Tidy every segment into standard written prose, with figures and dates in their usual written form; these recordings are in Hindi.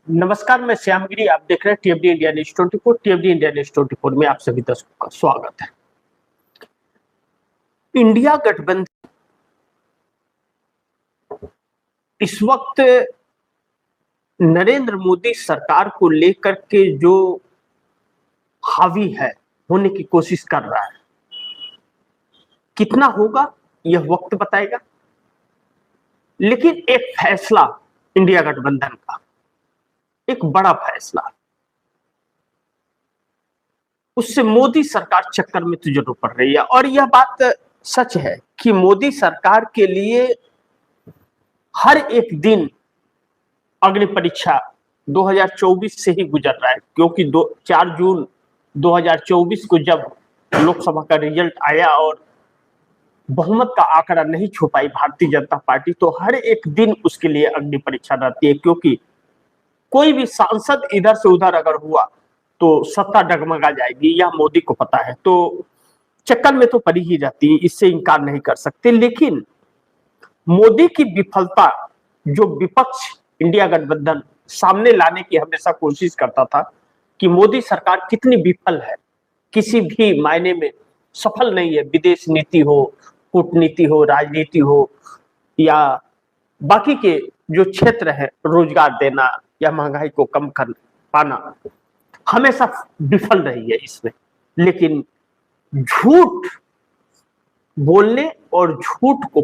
नमस्कार, मैं श्यामगिरी। आप देख रहे हैं टीएफडी इंडिया न्यूज 24। टीएफडी इंडिया न्यूज 24 में आप सभी दर्शकों का स्वागत है। इंडिया गठबंधन इस वक्त नरेंद्र मोदी सरकार को लेकर के जो हावी है होने की कोशिश कर रहा है, कितना होगा यह वक्त बताएगा। लेकिन एक फैसला इंडिया गठबंधन का, एक बड़ा फैसला, उससे मोदी सरकार चक्कर में तो जरूर पड़ रही है। और यह बात सच है कि मोदी सरकार के लिए हर एक दिन अग्नि परीक्षा 2024 से ही गुजर रहा है, क्योंकि 4 जून 2024 को जब लोकसभा का रिजल्ट आया और बहुमत का आंकड़ा नहीं छू पाई भारतीय जनता पार्टी, तो हर एक दिन उसके लिए अग्नि परीक्षा रहती है। क्योंकि कोई भी सांसद इधर से उधर अगर हुआ तो सत्ता डगमगा जाएगी, यह मोदी को पता है। तो चक्कर में तो पड़ी ही जाती है, इससे इनकार नहीं कर सकते। लेकिन मोदी की विफलता जो विपक्ष इंडिया गठबंधन सामने लाने की हमेशा कोशिश करता था कि मोदी सरकार कितनी विफल है, किसी भी मायने में सफल नहीं है। विदेश नीति हो, कूटनीति हो, राजनीति हो, या बाकी के जो क्षेत्र है, रोजगार देना या महंगाई को कम कर पाना, हमेशा विफल रही है इसमें। लेकिन झूठ बोलने और झूठ को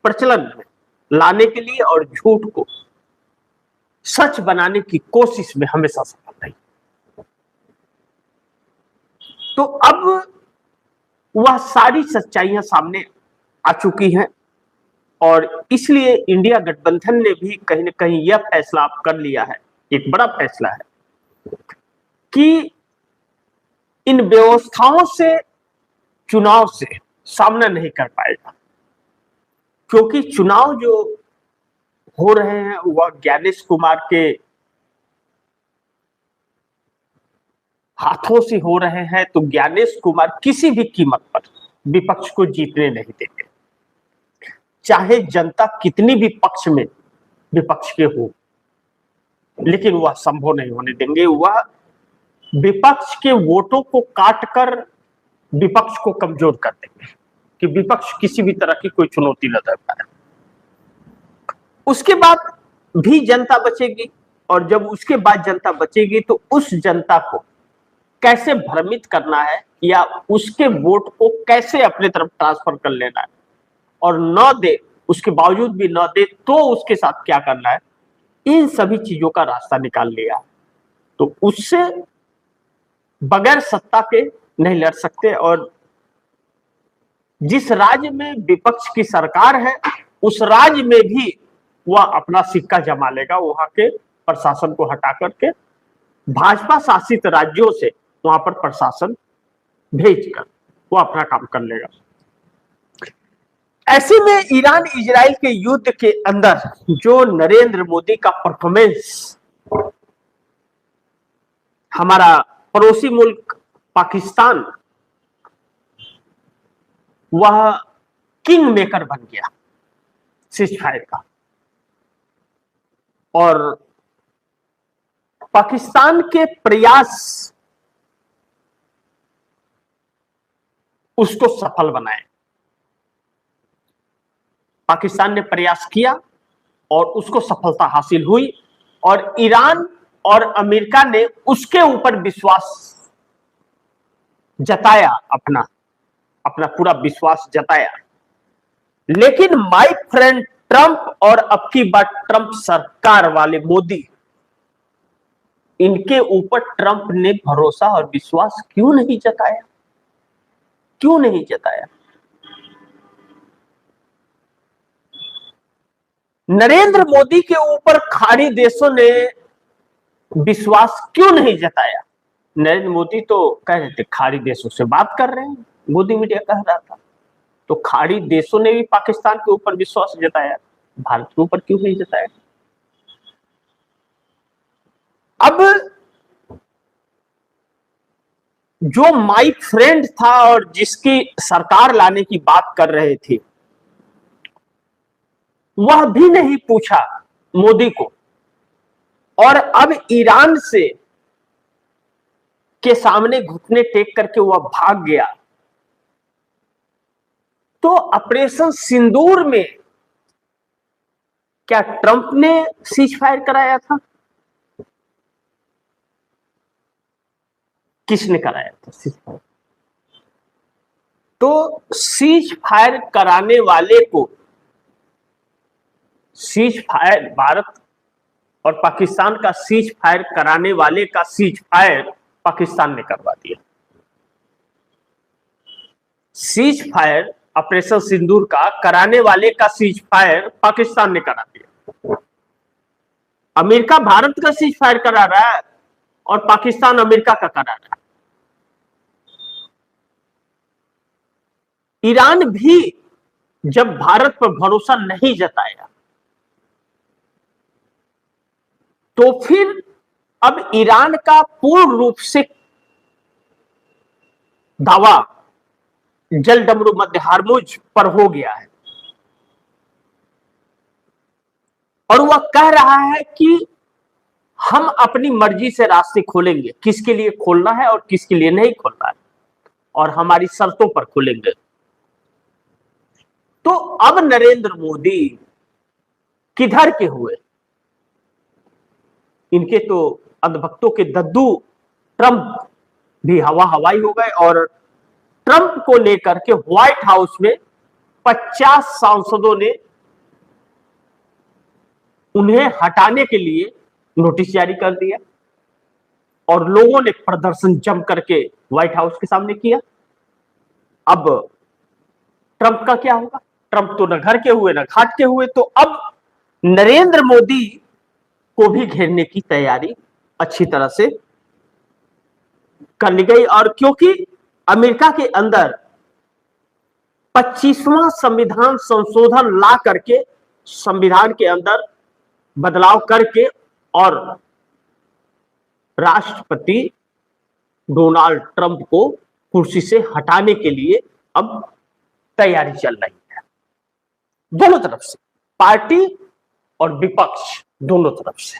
प्रचलन में लाने के लिए और झूठ को सच बनाने की कोशिश में हमेशा सफल रही। तो अब वह सारी सच्चाइयां सामने आ चुकी हैं और इसलिए इंडिया गठबंधन ने भी कहीं ना कहीं यह फैसला कर लिया है, एक बड़ा फैसला है, कि इन व्यवस्थाओं से चुनाव से सामना नहीं कर पाएगा। क्योंकि चुनाव जो हो रहे हैं वह ज्ञानेश कुमार के हाथों से हो रहे हैं, तो ज्ञानेश कुमार किसी भी कीमत पर विपक्ष को जीतने नहीं देंगे, चाहे जनता कितनी भी पक्ष में विपक्ष के हो। लेकिन वह संभव नहीं होने देंगे। वह विपक्ष के वोटों को काटकर विपक्ष को कमजोर कर देंगे कि विपक्ष किसी भी तरह की कोई चुनौती न दे पाए। उसके बाद भी जनता बचेगी, और जब उसके बाद जनता बचेगी तो उस जनता को कैसे भ्रमित करना है या उसके वोट को कैसे अपने तरफ ट्रांसफर कर लेना है, और न दे, उसके बावजूद भी न दे तो उसके साथ क्या करना है, इन सभी चीजों का रास्ता निकाल लिया। तो उससे बगैर सत्ता के नहीं लड़ सकते। और जिस राज्य में विपक्ष की सरकार है उस राज्य में भी वह अपना सिक्का जमा लेगा, वहां के प्रशासन को हटा करके भाजपा शासित राज्यों से वहां पर प्रशासन भेजकर वो अपना काम कर लेगा। ऐसे में ईरान इजराइल के युद्ध के अंदर जो नरेंद्र मोदी का परफॉर्मेंस हमारा पड़ोसी मुल्क पाकिस्तान वह किंग मेकर बन गया सीजफायर का, और पाकिस्तान के प्रयास उसको सफल बनाए। पाकिस्तान ने प्रयास किया और उसको सफलता हासिल हुई, और ईरान और अमेरिका ने उसके ऊपर विश्वास जताया, अपना पूरा विश्वास जताया। लेकिन माय फ्रेंड ट्रंप और अब की बार ट्रंप सरकार वाले मोदी, इनके ऊपर ट्रंप ने भरोसा और विश्वास क्यों नहीं जताया? क्यों नहीं जताया? नरेंद्र मोदी के ऊपर खाड़ी देशों ने विश्वास क्यों नहीं जताया? नरेंद्र मोदी तो कह रहे थे खाड़ी देशों से बात कर रहे हैं, मोदी मीडिया कह रहा था। तो खाड़ी देशों ने भी पाकिस्तान के ऊपर विश्वास जताया, भारत के ऊपर क्यों नहीं जताया? अब जो माय फ्रेंड था और जिसकी सरकार लाने की बात कर रहे थे, वह भी नहीं पूछा मोदी को और अब ईरान से के सामने घुटने टेक करके वह भाग गया, तो ऑपरेशन सिंदूर में क्या ट्रंप ने सीज फायर कराया था? किसने कराया था सीज फायर? तो सीज फायर कराने वाले को, सीज फायर भारत और पाकिस्तान का सीज फायर कराने वाले का सीज फायर पाकिस्तान ने करवा दिया। सीज फायर ऑपरेशन सिंदूर का कराने वाले का सीज फायर पाकिस्तान ने करा दिया। अमेरिका भारत का सीज फायर करा रहा है और पाकिस्तान अमेरिका का करा रहा है। ईरान भी जब भारत पर भरोसा नहीं जताया, तो फिर अब ईरान का पूर्ण रूप से दावा जल डमरू मध्य हार्मुज पर हो गया है और वह कह रहा है कि हम अपनी मर्जी से रास्ते खोलेंगे, किसके लिए खोलना है और किसके लिए नहीं खोलना है, और हमारी शर्तों पर खोलेंगे। तो अब नरेंद्र मोदी किधर के हुए? इनके तो अंधभक्तों के दद्दू ट्रंप भी हवा हवाई हो गए और ट्रंप को लेकर के व्हाइट हाउस में 50 सांसदों ने उन्हें हटाने के लिए नोटिस जारी कर दिया और लोगों ने प्रदर्शन जम करके व्हाइट हाउस के सामने किया। अब ट्रंप का क्या होगा? ट्रंप तो न घर के हुए न घाट के हुए, तो अब नरेंद्र मोदी को भी घेरने की तैयारी अच्छी तरह से कर ली गई। और क्योंकि अमेरिका के अंदर 25वां संविधान संशोधन ला करके संविधान के अंदर बदलाव करके और राष्ट्रपति डोनाल्ड ट्रंप को कुर्सी से हटाने के लिए अब तैयारी चल रही है, दोनों तरफ से, पार्टी और विपक्ष दोनों तरफ से।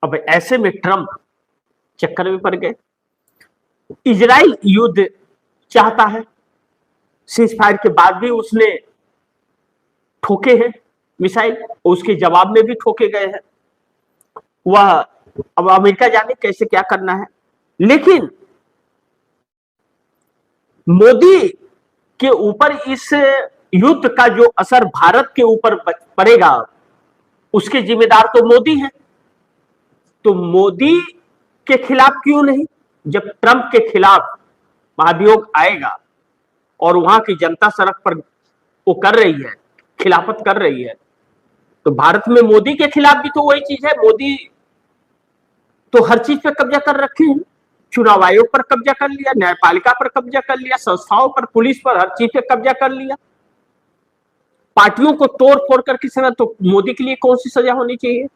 अब ऐसे में ट्रंप चक्कर में पड़ गए। इजराइल युद्ध चाहता है, सीज फायर के बाद भी उसने ठोके हैं मिसाइल, उसके जवाब में भी ठोके गए हैं। वह अब अमेरिका जाने कैसे क्या करना है, लेकिन मोदी के ऊपर इस युद्ध का जो असर भारत के ऊपर पड़ेगा उसके जिम्मेदार तो मोदी हैं। तो मोदी के खिलाफ क्यों नहीं? जब ट्रंप के खिलाफ महाभियोग आएगा और वहां की जनता सड़क पर वो कर रही है, खिलाफत कर रही है, तो भारत में मोदी के खिलाफ भी तो वही चीज है। मोदी तो हर चीज पर कब्जा कर रखे हैं, चुनाव आयोग पर कब्जा कर लिया, न्यायपालिका पर कब्जा कर लिया, संस्थाओं पर, पुलिस पर, हर चीज पर कब्जा कर लिया, पार्टियों को तोड़ फोड़ करके सजा। तो मोदी के लिए कौन सी सजा होनी चाहिए?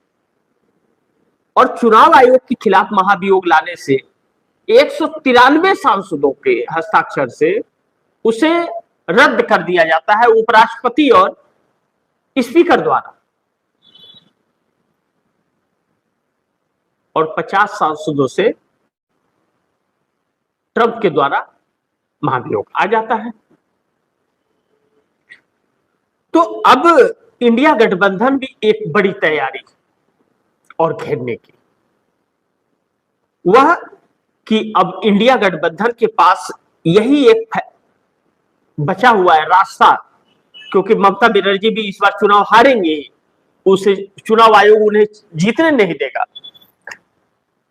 और चुनाव आयोग के खिलाफ महाभियोग लाने से 193 सांसदों के हस्ताक्षर से उसे रद्द कर दिया जाता है उपराष्ट्रपति और स्पीकर द्वारा, और 50 सांसदों से ट्रंप के द्वारा महाभियोग आ जाता है। तो अब इंडिया गठबंधन भी एक बड़ी तैयारी और घेरने की, वह कि अब इंडिया गठबंधन के पास यही एक बचा हुआ है रास्ता, क्योंकि ममता बनर्जी भी इस बार चुनाव हारेंगे, उसे चुनाव आयोग उन्हें जीतने नहीं देगा।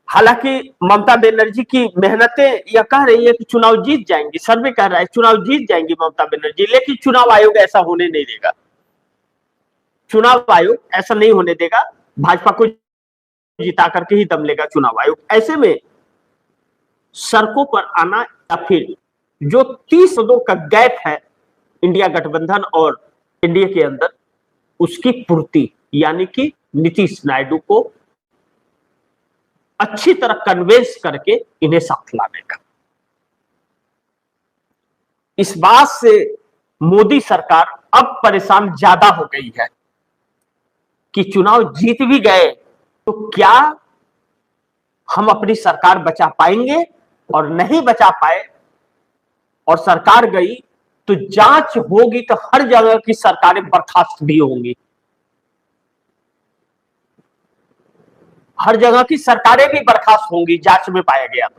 हालांकि ममता बनर्जी की मेहनतें यह कह रही है कि चुनाव जीत जाएंगी, सर्वे कह रहा है चुनाव जीत जाएंगी ममता बनर्जी, लेकिन चुनाव आयोग ऐसा होने नहीं देगा। चुनाव आयोग ऐसा नहीं होने देगा, भाजपा को जिता करके ही दम लेगा चुनाव आयोग। ऐसे में सड़कों पर आना या फिर जो 30 पदों का गैप है इंडिया गठबंधन और एनडीए के अंदर, उसकी पूर्ति, यानी कि नीतीश नायडू को अच्छी तरह कन्वेंस करके इन्हें साथ लाने का। इस बात से मोदी सरकार अब परेशान ज्यादा हो गई है कि चुनाव जीत भी गए तो क्या हम अपनी सरकार बचा पाएंगे, और नहीं बचा पाए और सरकार गई तो जांच होगी तो हर जगह की सरकारें बर्खास्त भी होंगी, हर जगह की सरकारें भी बर्खास्त होंगी जांच में पाया गया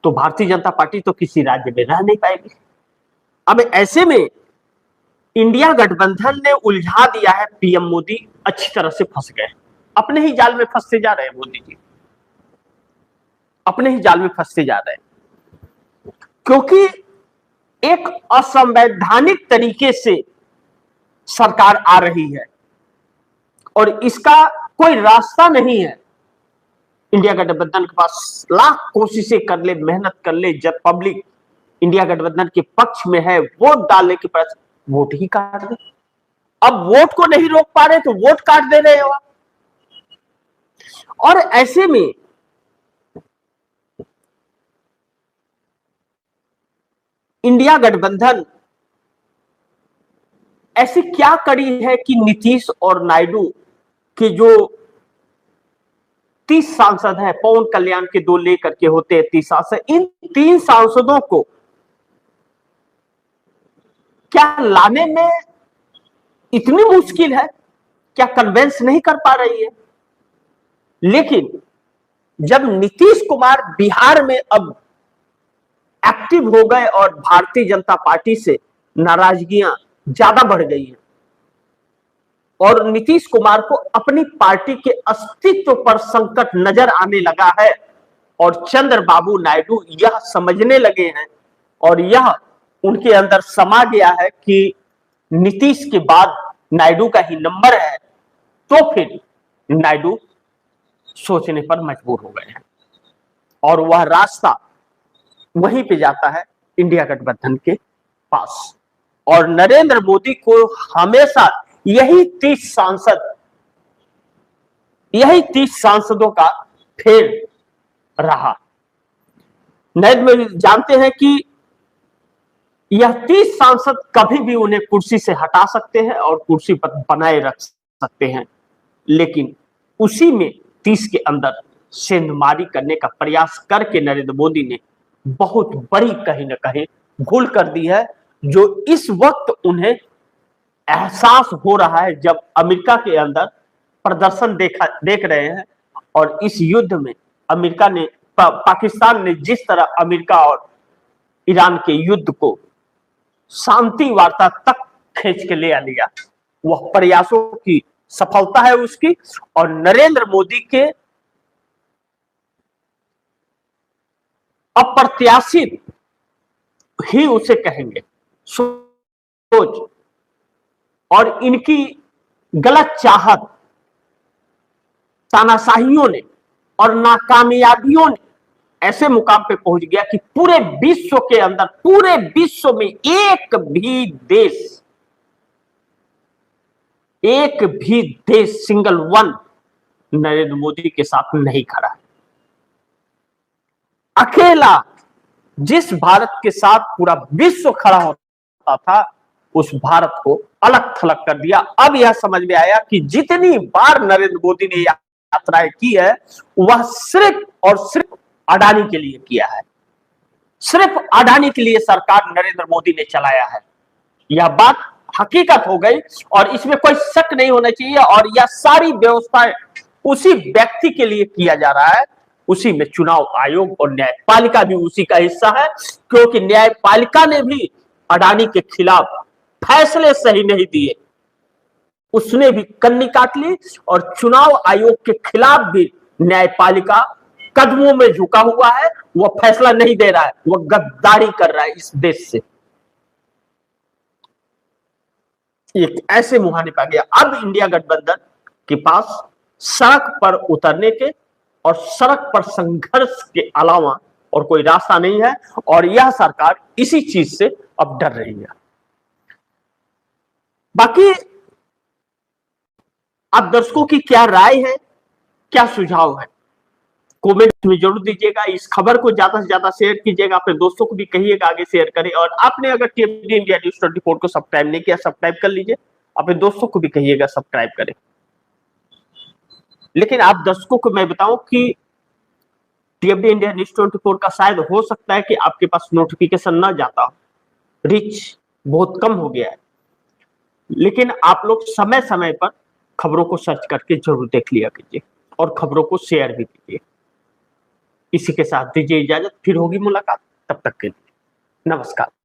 तो भारतीय जनता पार्टी तो किसी राज्य में रह नहीं पाएगी। अब ऐसे में इंडिया गठबंधन ने उलझा दिया है पीएम मोदी, अच्छी तरह से फंस गए, अपने ही जाल में फंसते जा रहे हैं मोदी जी, अपने ही जाल में फंसते जा रहे हैं, क्योंकि एक असंवैधानिक तरीके से सरकार आ रही है और इसका कोई रास्ता नहीं है। इंडिया गठबंधन के पास लाख कोशिशें कर ले, मेहनत कर ले, जब पब्लिक इंडिया गठबंधन के पक्ष में है, वोट डालने के पास वोट ही काट दे। अब वोट को नहीं रोक पा रहे तो वोट काट दे रहे हो। और ऐसे में इंडिया गठबंधन ऐसी क्या कड़ी है कि नीतीश और नायडू के जो 30 सांसद हैं, पवन कल्याण के 2 लेकर के होते हैं 30 सांसद, इन 3 सांसदों को क्या लाने में इतनी मुश्किल है, क्या कन्वेंस नहीं कर पा रही है। लेकिन जब नीतीश कुमार बिहार में अब एक्टिव हो गए और भारतीय जनता पार्टी से नाराजगियां ज्यादा बढ़ गई हैं और नीतीश कुमार को अपनी पार्टी के अस्तित्व पर संकट नजर आने लगा है और चंद्रबाबू नायडू यह समझने लगे हैं और यह उनके अंदर समा गया है कि नीतीश के बाद नायडू का ही नंबर है, तो फिर नायडू सोचने पर मजबूर हो गए हैं और वह रास्ता वहीं पे जाता है इंडिया गठबंधन के पास। और नरेंद्र मोदी को हमेशा यही 30 सांसदों का फेर रहा। नरेंद्र मोदी जानते हैं कि यह 30 सांसद कभी भी उन्हें कुर्सी से हटा सकते हैं और कुर्सी पर बनाए रख सकते हैं, लेकिन उसी में 30 के अंदर सेंधमारी करने का प्रयास करके नरेंद्र मोदी ने बहुत बड़ी कहीं ना कहीं भूल कर दी है, जो इस वक्त उन्हें एहसास हो रहा है जब अमेरिका के अंदर प्रदर्शन देख रहे हैं और इस युद्ध में पाकिस्तान ने जिस तरह अमेरिका और ईरान के युद्ध को शांति वार्ता तक खींच के ले आ लिया, वह प्रयासों की सफलता है उसकी। और नरेंद्र मोदी के अप्रत्याशित ही उसे कहेंगे सोच और इनकी गलत चाहत, तानाशाहियों ने और नाकामयाबियों ने ऐसे मुकाम पे पहुंच गया कि पूरे विश्व के अंदर, पूरे विश्व में एक भी देश सिंगल वन नरेंद्र मोदी के साथ नहीं खड़ा है। अकेला जिस भारत के साथ पूरा विश्व खड़ा होता था, उस भारत को अलग थलग कर दिया। अब यह समझ में आया कि जितनी बार नरेंद्र मोदी ने यात्राएं की है वह सिर्फ और सिर्फ अडानी के लिए किया है, सिर्फ अडानी के लिए सरकार नरेंद्र मोदी ने चलाया है। यह बात हकीकत हो गई और इसमें कोई शक नहीं होना चाहिए। और यह सारी व्यवस्थाएं उसी व्यक्ति के लिए किया जा रहा है, उसी में चुनाव आयोग और न्यायपालिका भी उसी का हिस्सा है, क्योंकि न्यायपालिका ने भी अडानी के खिलाफ फैसले सही नहीं दिए, उसने भी कन्नी काट ली। और चुनाव आयोग के खिलाफ भी न्यायपालिका कदमों में झुका हुआ है, वह फैसला नहीं दे रहा है, वह गद्दारी कर रहा है इस देश से। एक ऐसे मुहाने पा गया। अब इंडिया गठबंधन के पास सड़क पर उतरने के और सड़क पर संघर्ष के अलावा और कोई रास्ता नहीं है और यह सरकार इसी चीज से अब डर रही है। बाकी आप दर्शकों की क्या राय है, क्या सुझाव है, कमेंट में जरूर दीजिएगा। इस खबर को ज्यादा से ज्यादा शेयर कीजिएगा, अपने दोस्तों को भी कहिएगा आगे शेयर करें। और आपने अगर टीएमडी इंडिया न्यूज 24 को सब्सक्राइब नहीं किया, सब्सक्राइब कर लीजिए, अपने दोस्तों को भी कहिएगा सब्सक्राइब करें। लेकिन आप दर्शकों को मैं बताऊं कि टीएमडी इंडिया न्यूज 24 का शायद हो सकता है कि आपके पास नोटिफिकेशन न जाता हो, रीच बहुत कम हो गया है, लेकिन आप लोग समय समय पर खबरों को सर्च करके जरूर देख लिया कीजिए और खबरों को शेयर भी कीजिए। इसी के साथ दीजिए इजाजत, फिर होगी मुलाकात, तब तक के लिए नमस्कार।